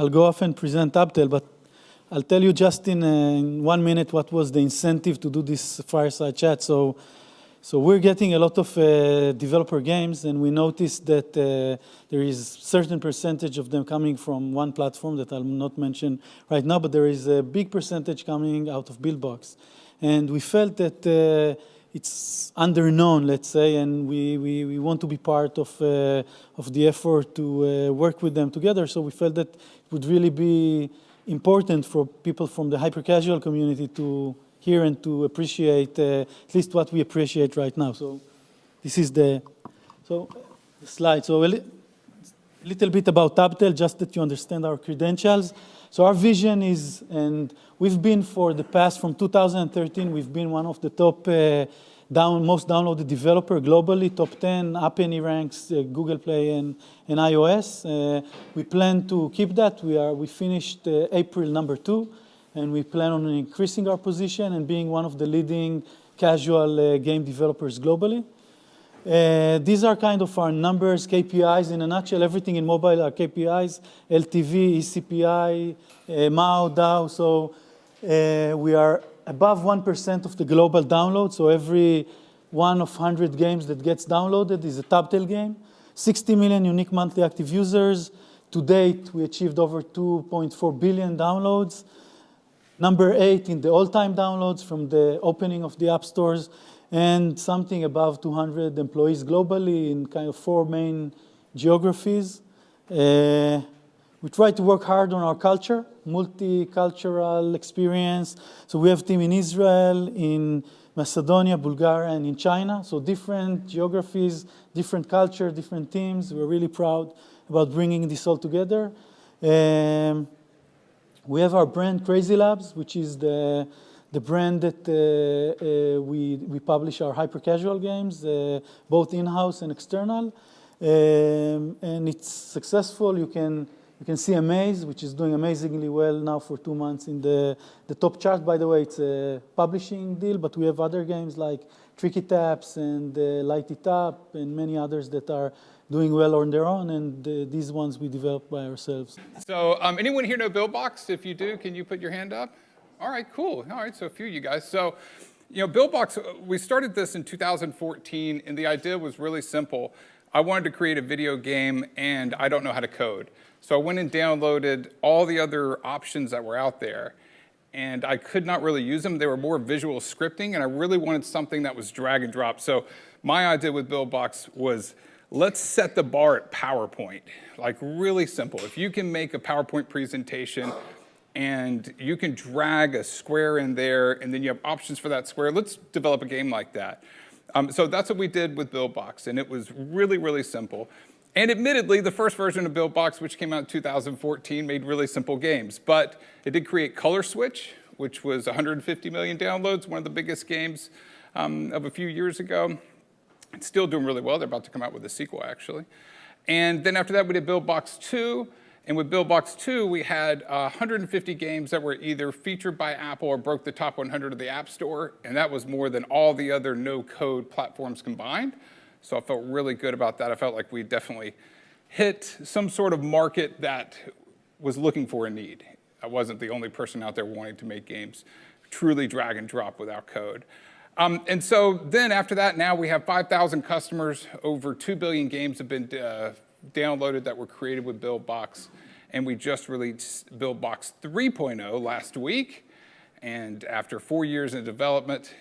I'll go off and present TabTale, but I'll tell you just in 1 minute what was the incentive to do this fireside chat. So we're getting a lot of developer games, and we noticed that there is certain percentage of them coming from one platform that I'll not mention right now, but there is a big percentage coming out of BuildBox. And we felt that it's underknown, let's say, and we want to be part of the effort to work with them together. So we felt that it would really be important for people from the hyper-casual community to hear and to appreciate at least what we appreciate right now. So this is the slide. So a little bit about TabTale, just that you understand our credentials. So our vision is, and we've been for the past, from 2013, we've been one of the top most downloaded developer globally, top 10 App Annie ranks, Google Play and iOS. We plan to keep that. We finished April #2. And we plan on increasing our position and being one of the leading casual game developers globally. These are kind of our numbers, KPIs. In a nutshell, everything in mobile are KPIs, LTV, eCPI, MAU, DAU. So we are above 1% of the global download. So every one of 100 games that gets downloaded is a TabTale game. 60 million unique monthly active users. To date, we achieved over 2.4 billion downloads. Number 8 in the all-time downloads from the opening of the app stores, and something above 200 employees globally in kind of 4 main geographies. We try to work hard on our culture, multicultural experience. So we have a team in Israel, in Macedonia, Bulgaria, and in China. So different geographies, different culture, different teams. We're really proud about bringing this all together. We have our brand Crazy Labs, which is the brand that we publish our hyper-casual games, both in-house and external. And it's successful. You can see Amaze, which is doing amazingly well now for 2 months in the top chart. By the way, it's a publishing deal, but we have other games like Tricky Taps and Light It Up and many others that are doing well on their own, and these ones we developed by ourselves. So anyone here know BuildBox? If you do, can you put your hand up? All right, cool. All right, so a few of you guys. So, BuildBox, we started this in 2014, and the idea was really simple. I wanted to create a video game, and I don't know how to code. So I went and downloaded all the other options that were out there, and I could not really use them. They were more visual scripting, and I really wanted something that was drag and drop. So my idea with BuildBox was, let's set the bar at PowerPoint, like really simple. If you can make a PowerPoint presentation and you can drag a square in there and then you have options for that square, let's develop a game like that. So that's what we did with BuildBox, and it was really, really simple. And admittedly, the first version of BuildBox, which came out in 2014, made really simple games. But it did create Color Switch, which was 150 million downloads, one of the biggest games of a few years ago. It's still doing really well. They're about to come out with a sequel, actually. And then after that, we did BuildBox 2. And with BuildBox 2, we had 150 games that were either featured by Apple or broke the top 100 of the App Store. And that was more than all the other no-code platforms combined. So I felt really good about that. I felt like we definitely hit some sort of market that was looking for a need. I wasn't the only person out there wanting to make games truly drag and drop without code. And so then after that, now we have 5,000 customers. Over 2 billion games have been downloaded that were created with BuildBox. And we just released BuildBox 3.0 last week. And after 4 years in development,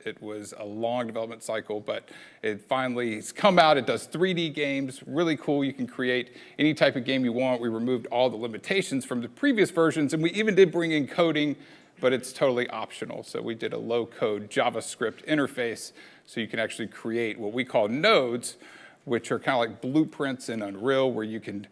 it was a long development cycle, but it finally has come out. It does 3D games, really cool. You can create any type of game you want. We removed all the limitations from the previous versions, and we even did bring in coding, but it's totally optional. So we did a low-code JavaScript interface so you can actually create what we call nodes, which are kind of like blueprints in Unreal, where you can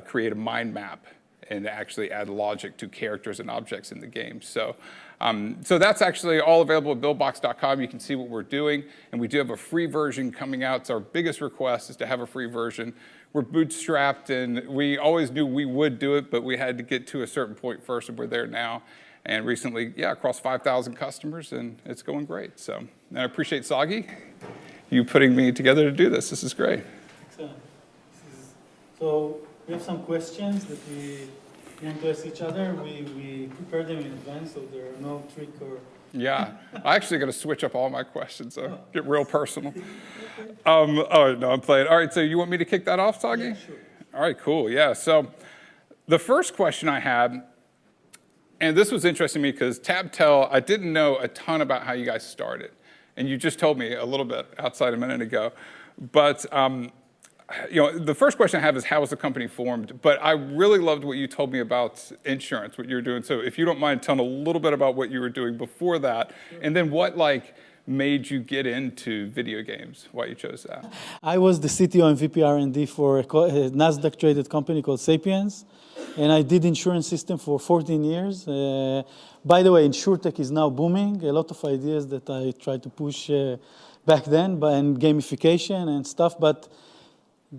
create a mind map and actually add logic to characters and objects in the game. So that's actually all available at buildbox.com. You can see what we're doing, and we do have a free version coming out. It's our biggest request is to have a free version. We're bootstrapped, and we always knew we would do it, but we had to get to a certain point first, and we're there now. And recently, yeah, across 5,000 customers, and it's going great. So and I appreciate Sagi, you putting me together to do this. This is great. Excellent. So we have some questions that we want to ask each other, we prepare them in advance, so there are no trick or... Yeah, I'm actually going to switch up all my questions, so get real personal. Oh, no, I'm playing. All right, so you want me to kick that off, Sagi? Yeah, sure. All right, cool, yeah. So the first question I had, and this was interesting to me because TabTale, I didn't know a ton about how you guys started. And you just told me a little bit outside a minute ago. But the first question I have is, how was the company formed? But I really loved what you told me about insurance, what you were doing. So if you don't mind telling a little bit about what you were doing before that, and then what made you get into video games, why you chose that. I was the CTO and VP R&D for a NASDAQ-traded company called Sapiens, and I did insurance system for 14 years. By the way, InsurTech is now booming. A lot of ideas that I tried to push back then, and gamification and stuff, but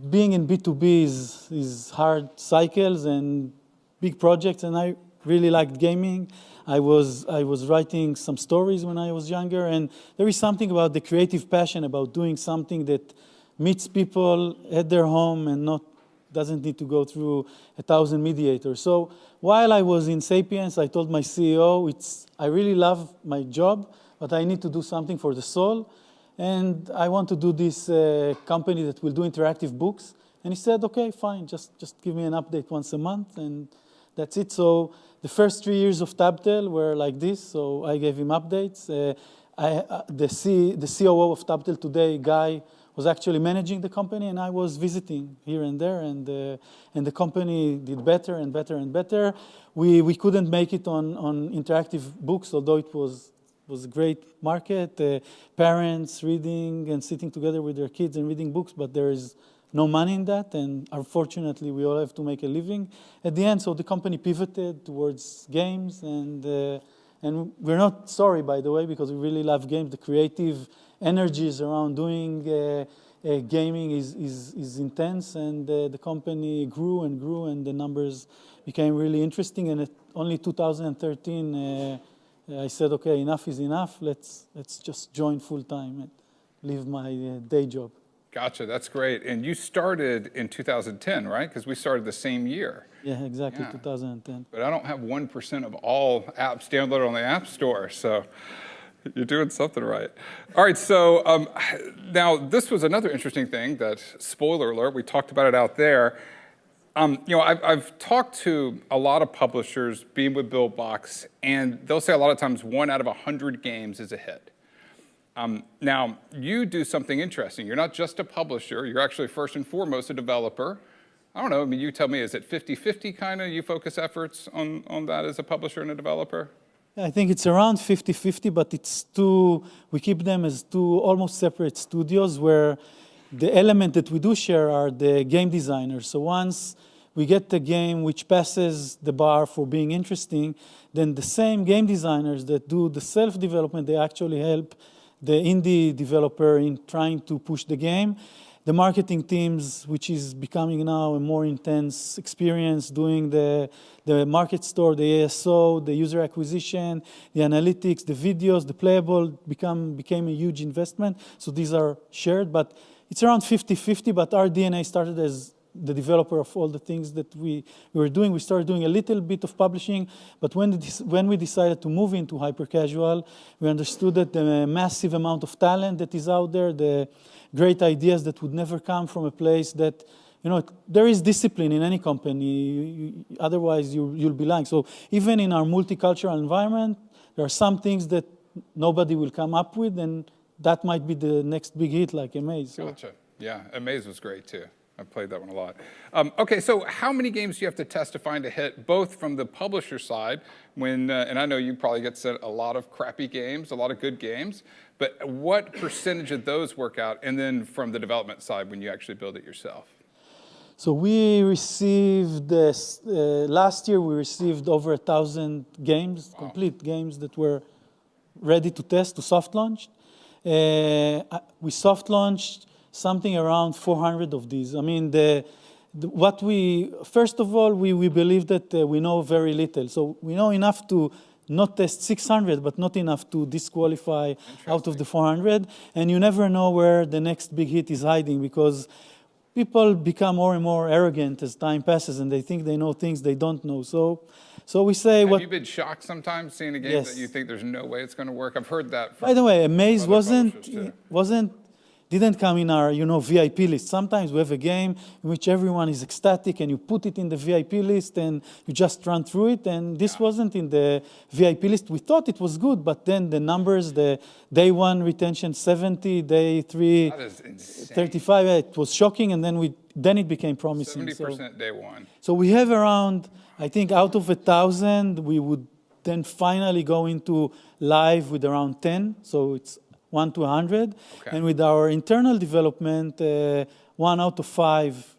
being in B2B is hard cycles and big projects, and I really liked gaming. I was writing some stories when I was younger, and there is something about the creative passion about doing something that meets people at their home and doesn't need to go through 1,000 mediators. So while I was in Sapiens, I told my CEO, I really love my job, but I need to do something for the soul. And I want to do this company that will do interactive books. And he said, okay, fine, just give me an update once a month, and that's it. So the first 3 years of TabTale were like this, so I gave him updates. The COO of TabTale today, Guy, was actually managing the company, and I was visiting here and there, and the company did better and better and better. We couldn't make it on interactive books, although it was a great market. Parents reading and sitting together with their kids and reading books, but there is no money in that, and unfortunately, we all have to make a living at the end. So the company pivoted towards games, and we're not sorry, by the way, because we really love games. The creative energies around doing gaming is intense, and the company grew and grew, and the numbers became really interesting. And only 2013, I said, okay, enough is enough. Let's just join full time and leave my day job. Gotcha, that's great. And you started in 2010, right? Because we started the same year. Yeah, exactly, 2010. But I don't have 1% of all apps downloaded on the App Store, so you're doing something right. All right, so now this was another interesting thing that, spoiler alert, we talked about it out there. I've talked to a lot of publishers being with BuildBox, and they'll say a lot of times 1 out of 100 games is a hit. Now, you do something interesting. You're not just a publisher. You're actually first and foremost a developer. I don't know, I mean, you tell me, is it 50-50 kind of? You focus efforts on that as a publisher and a developer? I think it's around 50-50, but we keep them as two almost separate studios where the element that we do share are the game designers. So once we get the game which passes the bar for being interesting, then the same game designers that do the self-development, they actually help the indie developer in trying to push the game. The marketing teams, which is becoming now a more intense experience, doing the market store, the ASO, the user acquisition, the analytics, the videos, the playable became a huge investment. So these are shared, but it's around 50-50, but our DNA started as the developer of all the things that we were doing. We started doing a little bit of publishing, but when we decided to move into hyper-casual, we understood that the massive amount of talent that is out there, the great ideas that would never come from a place that, there is discipline in any company, otherwise you'll be lying. So even in our multicultural environment, there are some things that nobody will come up with, and that might be the next big hit, like Amaze. Gotcha. Yeah, Amaze was great too. I played that one a lot. Okay, so how many games do you have to test to find a hit, both from the publisher side, and I know you probably get sent a lot of crappy games, a lot of good games, but what percentage of those work out, and then from the development side when you actually build it yourself? So we received last year we received over 1,000 games, wow, complete games that were ready to test, to soft launch. We soft launched something around 400 of these. I mean, first of all, we believe that we know very little. So we know enough to not test 600, but not enough to disqualify out of the 400. And you never know where the next big hit is hiding, because people become more and more arrogant as time passes, and they think they know things they don't know. So we say Have you been shocked sometimes seeing a game Yes. that you think there's no way it's going to work? I've heard that from By the way, Amaze other publishers, too. didn't come in our VIP list. Sometimes we have a game in which everyone is ecstatic and you put it in the VIP list and you just run through it, and this wasn't in the VIP list. We thought it was good, but then the numbers, the day 1 retention 70, day 3 That is insane. 35, it was shocking, and then it became promising. 70% day 1. So we have around, I think out of 1,000, we would then finally go into live with around 10. So it's 1 to 100. Okay. And with our internal development, 1 out of 5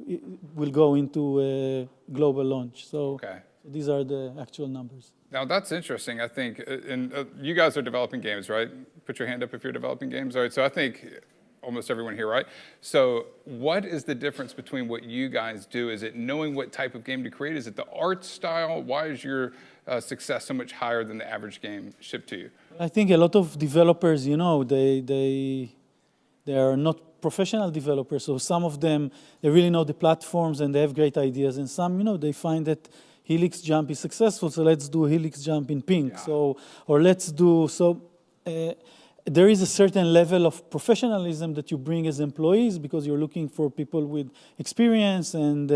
will go into global launch. So Okay. these are the actual numbers. Now that's interesting. I think, and you guys are developing games, right? Put your hand up if you're developing games. All right. So I think almost everyone here, right? So what is the difference between what you guys do? Is it knowing what type of game to create? Is it the art style? Why is your success so much higher than the average game shipped to you? I think a lot of developers, they are not professional developers. So some of them, they really know the platforms and they have great ideas. And some, they find that Helix Jump is successful, so let's do Helix Jump in pink. Yeah. There is a certain level of professionalism that you bring as employees because you're looking for people with experience and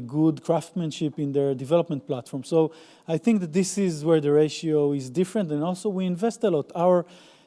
good craftsmanship in their development platform. So I think that this is where the ratio is different, and also we invest a lot.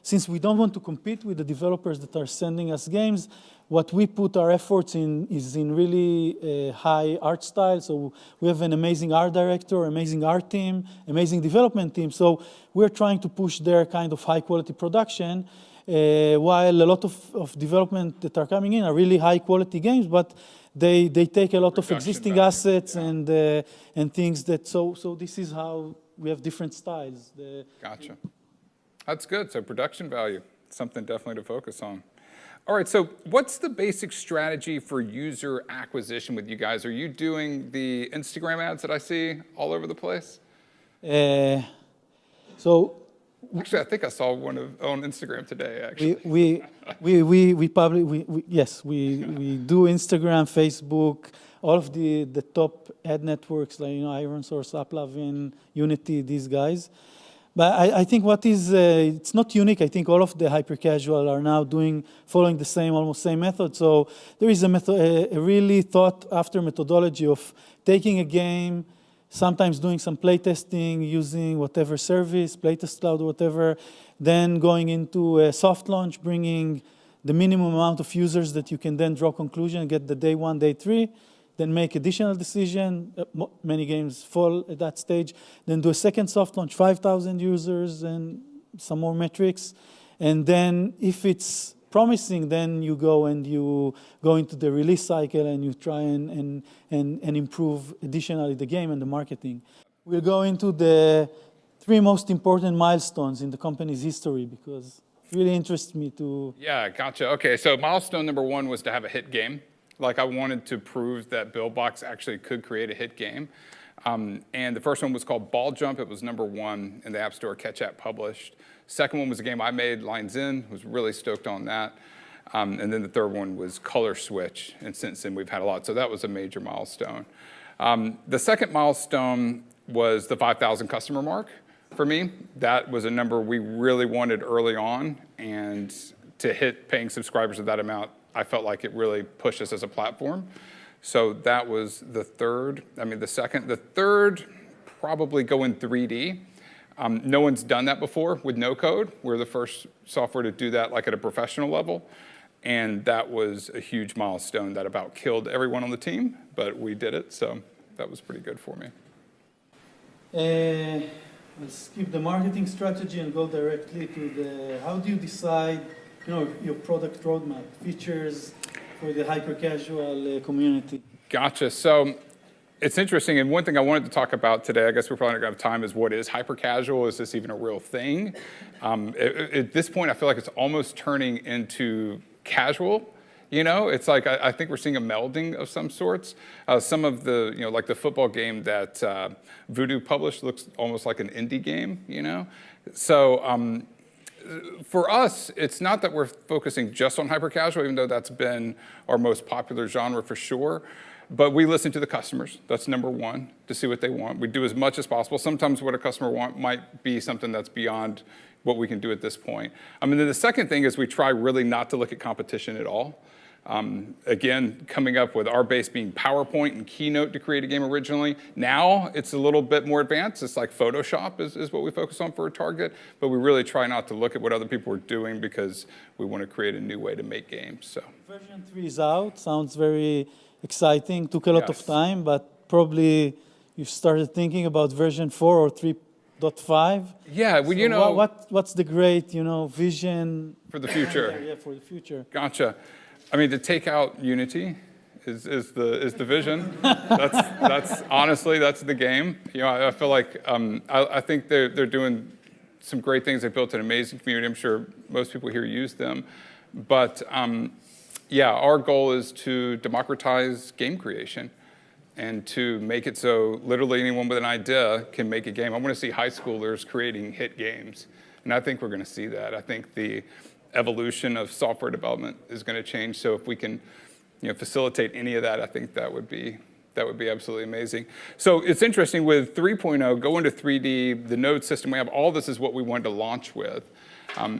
Since we don't want to compete with the developers that are sending us games, what we put our efforts in is in really high art style. So we have an amazing art director, amazing art team, amazing development team. So we're trying to push their kind of high quality production, while a lot of development that are coming in are really high quality games, but they take a lot of existing value, assets and things that, so this is how we have different styles. Gotcha. That's good. So production value, something definitely to focus on. All right, so what's the basic strategy for user acquisition with you guys? Are you doing the Instagram ads that I see all over the place? Actually, I think I saw one on Instagram today, actually. Yes, we do Instagram, Facebook, all of the top ad networks like IronSource, AppLovin, Unity, these guys. But I think it's not unique. I think all of the hyper-casual are now following the almost same method. So there is a really thought-after methodology of taking a game, sometimes doing some playtesting, using whatever service, Playtest Cloud or whatever, then going into a soft launch, bringing the minimum amount of users that you can then draw conclusion, get the day 1, day 3, then make additional decision. Many games fall at that stage. Then do a second soft launch, 5,000 users and some more metrics. And then if it's promising, then you go into the release cycle and you try and improve additionally the game and the marketing. We'll go into the 3 most important milestones in the company's history because it really interests me to... Yeah, gotcha. Okay, so milestone number 1 was to have a hit game. Like I wanted to prove that BuildBox actually could create a hit game. And the first one was called Ball Jump. It was number 1 in the App Store, Catch App published. Second one was a game I made, Lines In, was really stoked on that. And then the third one was Color Switch. And since then we've had a lot. So that was a major milestone. The second milestone was the 5,000 customer mark for me. That was a number we really wanted early on. And to hit paying subscribers of that amount, I felt like it really pushed us as a platform. So that was the second. The third, probably go in 3D. No one's done that before with no code. We're the first software to do that like at a professional level. And that was a huge milestone that about killed everyone on the team, but we did it. So that was pretty good for me. Let's skip the marketing strategy and go directly to how do you decide your product roadmap, features for the hyper-casual community? Gotcha. So it's interesting, and one thing I wanted to talk about today, I guess we're probably not going to have time, is what is hyper-casual? Is this even a real thing? At this point, I feel like it's almost turning into casual. It's like I think we're seeing a melding of some sorts. Some of the, like the football game that Voodoo published looks almost like an indie game, So for us, it's not that we're focusing just on hyper-casual, even though that's been our most popular genre for sure. But we listen to the customers. That's number one, to see what they want. We do as much as possible. Sometimes what a customer wants might be something that's beyond what we can do at this point. Then the second thing is we try really not to look at competition at all. Again, coming up with our base being PowerPoint and Keynote to create a game originally. Now it's a little bit more advanced. It's like Photoshop is what we focus on for a target, but we really try not to look at what other people are doing because we want to create a new way to make games. So Version 3 is out. Sounds very exciting. Took a lot of Yes. time, but probably you started thinking about version 4 or 3.5. yeah, well, So what's the great, vision for the future. for the future? Gotcha. To take out Unity is the vision. That's honestly, that's the game. I feel like I think they're doing some great things. They built an amazing community. I'm sure most people here use them. But yeah, our goal is to democratize game creation and to make it so literally anyone with an idea can make a game. I want to see high schoolers creating hit games. And I think we're going to see that. I think the evolution of software development is going to change. So if we can, facilitate any of that, I think that would be absolutely amazing. So it's interesting with 3.0, go into 3D, the node system we have, all this is what we wanted to launch with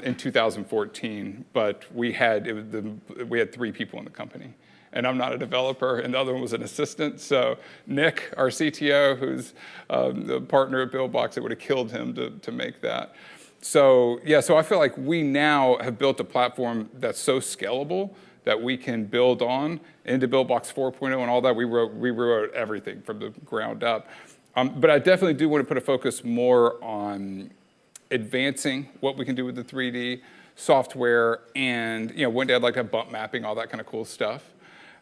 in 2014. But we had 3 people in the company. And I'm not a developer, and the other one was an assistant. So Nick, our CTO, who's the partner at BuildBox, it would have killed him to make that. So yeah, so I feel like we now have built a platform that's so scalable that we can build on into BuildBox 4.0 and all that. We rewrote everything from the ground up. But I definitely do want to put a focus more on advancing what we can do with the 3D software, and one day I'd like to have bump mapping, all that kind of cool stuff.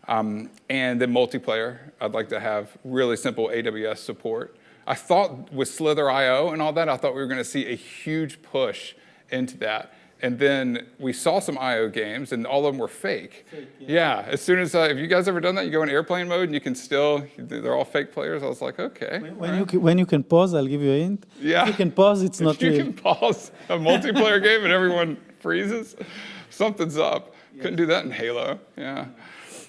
And then multiplayer, I'd like to have really simple AWS support. I thought with Slither.io and all that, I thought we were going to see a huge push into that. And then we saw some IO games, and all of them were fake. Yeah, as soon as, if you guys ever done that, you go in airplane mode, and you can still, they're all fake players. I was like, okay. When you can pause, I'll give you a hint. Yeah. If you can pause, it's not real. If you can pause a multiplayer game and everyone freezes, something's up. Couldn't do that in Halo, yeah.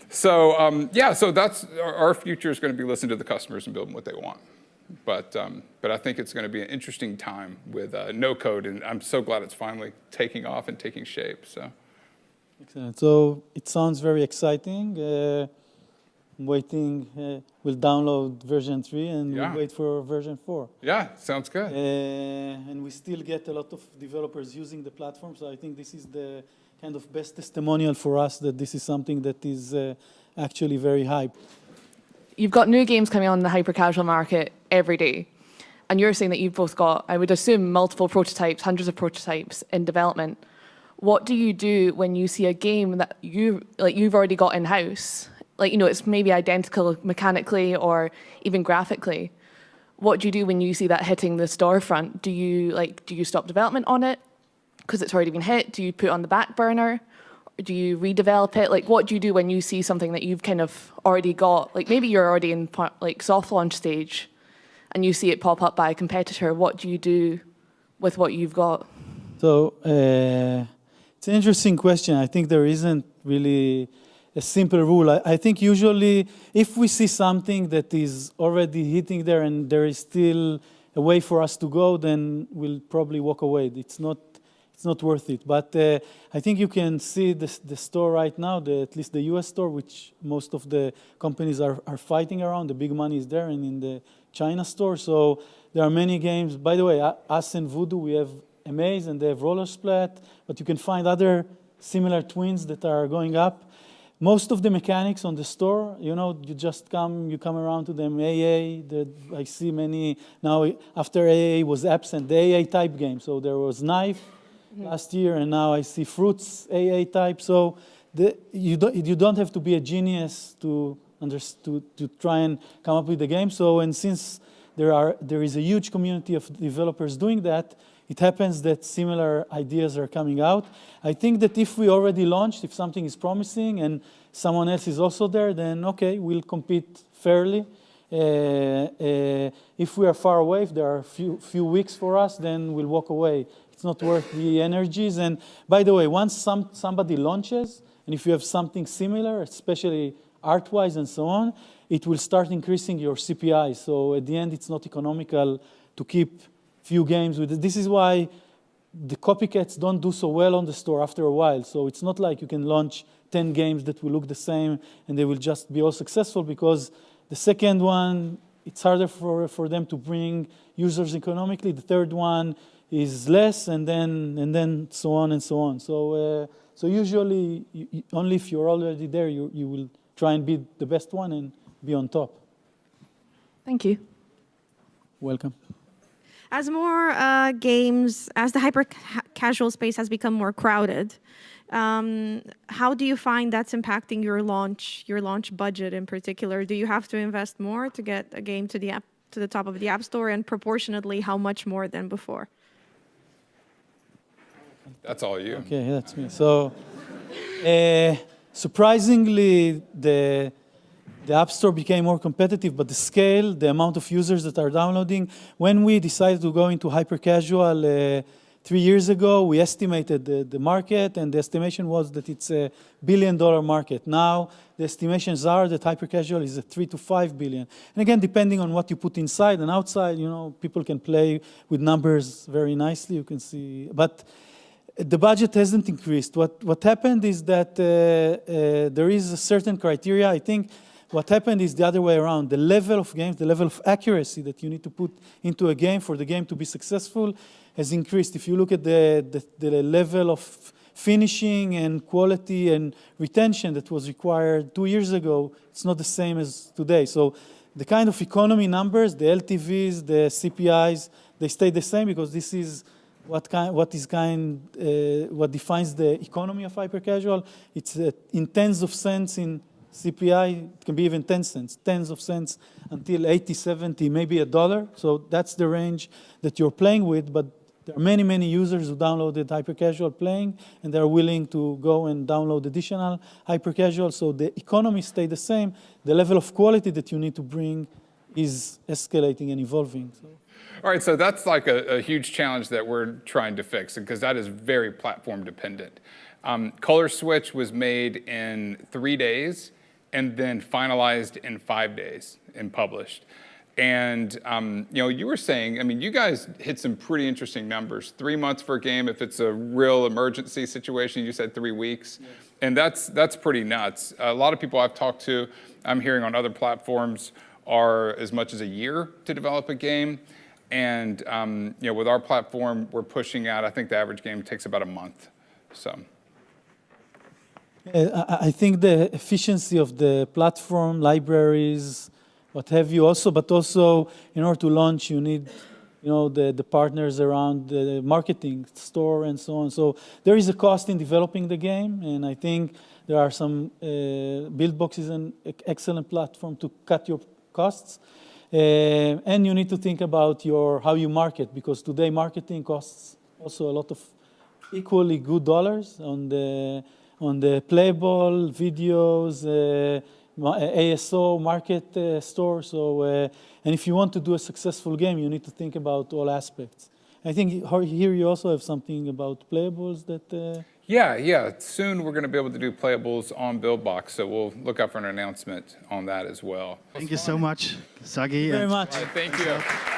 So, so that's, our future is going to be listening to the customers and building what they want. But I think it's going to be an interesting time with no code, and I'm so glad it's finally taking off and taking shape. So, excellent. So it sounds very exciting. I'm waiting. We'll download version 3 and we'll wait for version 4. Yeah, sounds good. And we still get a lot of developers using the platform. So I think this is the kind of best testimonial for us that this is something that is actually very hyped. You've got new games coming on the hyper-casual market every day. And you're saying that you've both got, I would assume, multiple prototypes, hundreds of prototypes in development. What do you do when you see a game that you've already got in-house? It's maybe identical mechanically or even graphically. What do you do when you see that hitting the storefront? Do you stop development on it because it's already been hit? Do you put it on the back burner? Do you redevelop it? What do you do when you see something that you've kind of already got? Maybe you're already in soft launch stage and you see it pop up by a competitor. What do you do with what you've got? So it's an interesting question. I think there isn't really a simple rule. I think usually if we see something that is already hitting there and there is still a way for us to go, then we'll probably walk away. It's not worth it. But I think you can see the store right now, at least the US store, which most of the companies are fighting around. The big money is there, and in the China store. So there are many games. By the way, us and Voodoo, we have Amaze and they have Roller Splat, but you can find other similar twins that are going up. Most of the mechanics on the store, you just come around to them. AA, I see many, now after AA was absent, the AA type game. So there was Knife last year, and now I see Fruits AA type. So you don't have to be a genius to try and come up with the game. So, and since there is a huge community of developers doing that, it happens that similar ideas are coming out. I think that if we already launched, if something is promising and someone else is also there, then okay, we'll compete fairly. If we are far away, if there are few weeks for us, then we'll walk away. It's not worth the energies. And by the way, once somebody launches, and if you have something similar, especially art-wise and so on, it will start increasing your CPI. So at the end, it's not economical to keep few games with it. This is why the copycats don't do so well on the store after a while. So it's not like you can launch 10 games that will look the same and they will just be all successful, because the second one, it's harder for them to bring users economically. The third one is less, and then so on and so on. So usually, only if you're already there, you will try and be the best one and be on top. Thank you. Welcome. As more games, as the hyper-casual space has become more crowded, how do you find that's impacting your launch budget in particular? Do you have to invest more to get a game to the top of the App Store, and proportionately, how much more than before? That's all you. Okay, that's me. So, surprisingly, the App Store became more competitive, but the scale, the amount of users that are downloading, when we decided to go into hyper-casual 3 years ago, we estimated the market, and the estimation was that it's a $1 billion market. Now, the estimations are that hyper-casual is a 3 to 5 billion. And again, depending on what you put inside and outside, people can play with numbers very nicely, you can see. But the budget hasn't increased. What happened is that there is a certain criteria. I think what happened is the other way around. The level of games, the level of accuracy that you need to put into a game for the game to be successful has increased. If you look at the level of finishing and quality and retention that was required 2 years ago, it's not the same as today. So the kind of economy numbers, the LTVs, the CPIs, they stay the same, because this is what defines the economy of hyper-casual. It's in tens of cents in CPI, it can be even 10 cents, tens of cents until 80, 70, maybe $1. So that's the range that you're playing with, but there are many, many users who downloaded hyper-casual playing, and they're willing to go and download additional hyper-casual, so the economy stay the same. The level of quality that you need to bring is escalating and evolving. So. All right, so that's like a huge challenge that we're trying to fix, because that is very platform dependent. Color Switch was made in 3 days and then finalized in 5 days and published. And you were saying, you guys hit some pretty interesting numbers. 3 months for a game, if it's a real emergency situation, you said 3 weeks. Yes. And that's pretty nuts. A lot of people I've talked to, I'm hearing on other platforms, are as much as a year to develop a game. And with our platform, we're pushing out, I think the average game takes about a month. So. I think the efficiency of the platform, libraries, what have you also, but also in order to launch, you need the partners around the marketing, store, and so on. So there is a cost in developing the game, and I think there are some, BuildBox is an excellent platform to cut your costs. And you need to think about how you market, because today marketing costs also a lot of equally good dollars on the playable videos, ASO market store. So, and if you want to do a successful game, you need to think about all aspects. I think here you also have something about playables that. Yeah. Soon we're going to be able to do playables on BuildBox, so we'll look out for an announcement on that as well. Thank you so much, Sagi. Very much. Thank you.